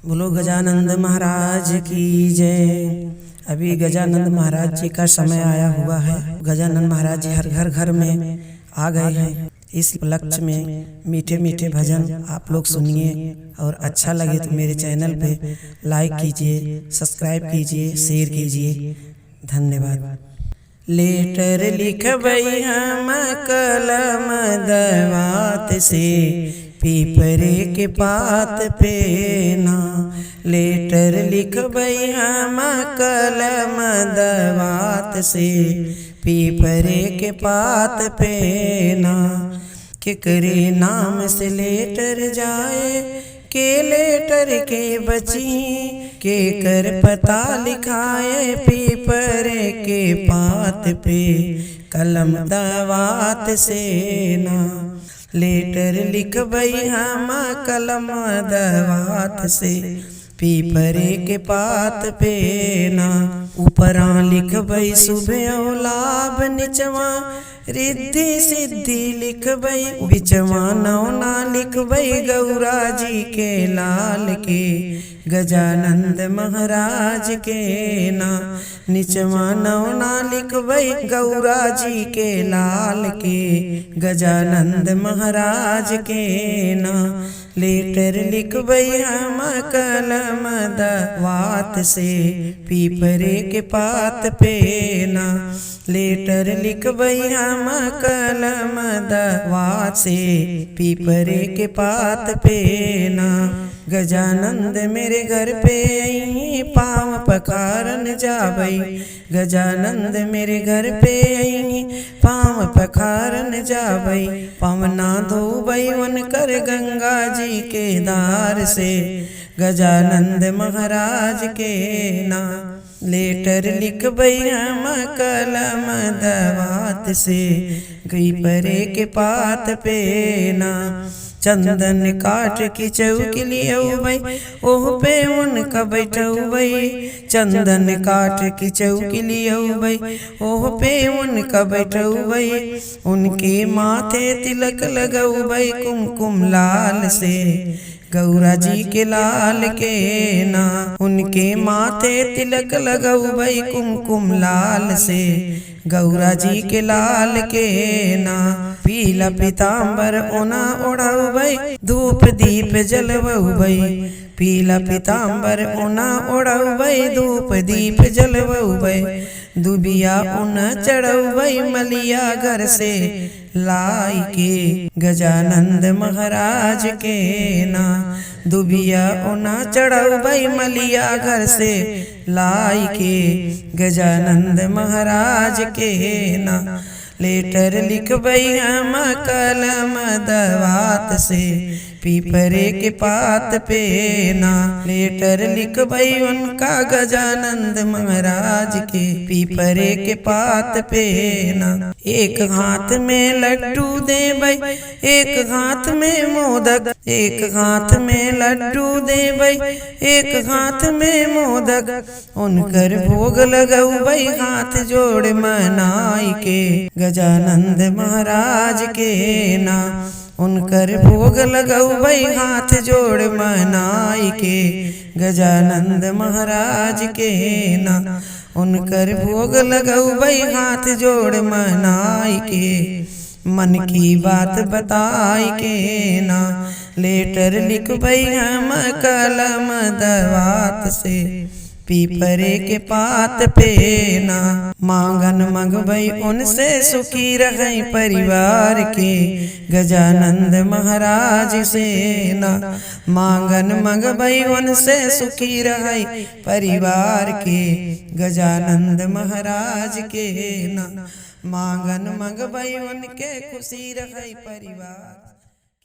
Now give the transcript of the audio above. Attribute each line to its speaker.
Speaker 1: बोलो गजानंद महाराज की जय। अभी गजानंद महाराज जी का समय आया हुआ है। गजानंद महाराज जी हर घर में आ गए हैं। इस उपलक्ष्य में मीठे मीठे भजन आप लोग सुनिए और अच्छा लगे तो मेरे चैनल पे लाइक कीजिए, सब्सक्राइब कीजिए, शेयर कीजिए। धन्यवाद। लेटर लिखबई हम कलम दवात से, पीपरे के पात पे ना। लेटर लिखबई हम कलम दवात से, पीपरे के पात पे ना। केकरे नाम से लेटर जाए, के लेटर के बची, के कर पता लिखाए पीपरे के पात पे, कलम दवात से ना। लेटर लिखबई हम कलम दवात से, पीपरे के पात पे ना। ऊपरा लिखबई शुभ और लाभ, निचवा रिद्धि सिद्धि लिखबई, बिचवा नौना लिखबई गौरा जी के लाल के, गजानंद महाराज के ना। निचवा नौना लिखबई गौरा जी के लाल के, गजानंद महाराज के ना। लेटर लिखबई हम कलम दवात से, पीपरे के पात पे ना। लेटर लिखबई हम कलम दवात से, पीपरे के पात पे ना। गजानंद मेरे घर पे आई, पाँव पखारन जाबई। गजानंद मेरे घर पे आई, पाँव पखारन जाबई। पवना धोबई उनकर गंगा जी के धार से, गजानंद महाराज के ना। लेटर लिखबई हम कलम दवात से, पीपरे के पात पे ना। चंदन काट की चौकी लियौबई, ओह पे उनका बैठौबई। चंदन काट की चौकी लियौबई, ओह पे उनका बैठौबई। उनके माथे तिलक लगौबई कुमकुम लाल से, गौरा जी के लाल के ना। उनके माथे तिलक लगौबई कुमकुम लाल से, गौरा जी के लाल के ना। पीला पीताम्बर ओना ओढ़ौबई, धूप दीप जलवौबई। पीला पीताम्बर ओना ओढ़ौबई, धूप दीप जलवौबई। दुबिया उन चढ़ौबई मलिया घर से लाई के, गजानंद महाराज के ना। दुबिया उना चढ़ौबई मलिया घर से लाई के, गजानंद महाराज के ना। लेटर लिखबई हम कलम दवात से, पीपरे के पात पे ना। लेटर लिखबई उनका गजानंद महाराज के, पीपरे के पात पे ना। एक हाथ में लड्डू देबई, एक हाथ में मोदक। एक हाथ में लड्डू देबई, एक हाथ में मोदक। उनकर भोग लगौबई हाथ जोड़ मनाई के, गजानंद महाराज के ना। उनकर भोग लगौबई हाथ जोड़ मनाई के, गजानंद महाराज के ना। उनकर भोग लगौबई हाथ जोड़ मनाई के, मन की बात बताई के ना। लेटर लिखबई हम कलम दवात से, पीपरे के पात पे ना। मांगन मंगबई उनसे सुखी रहे परिवार के, गजानंद महाराज से ना। मांगन मंगबई उनसे सुखी रहे परिवार के, गजानंद महाराज के ना। मांगन मंगबई उनके खुशी रहे परिवार।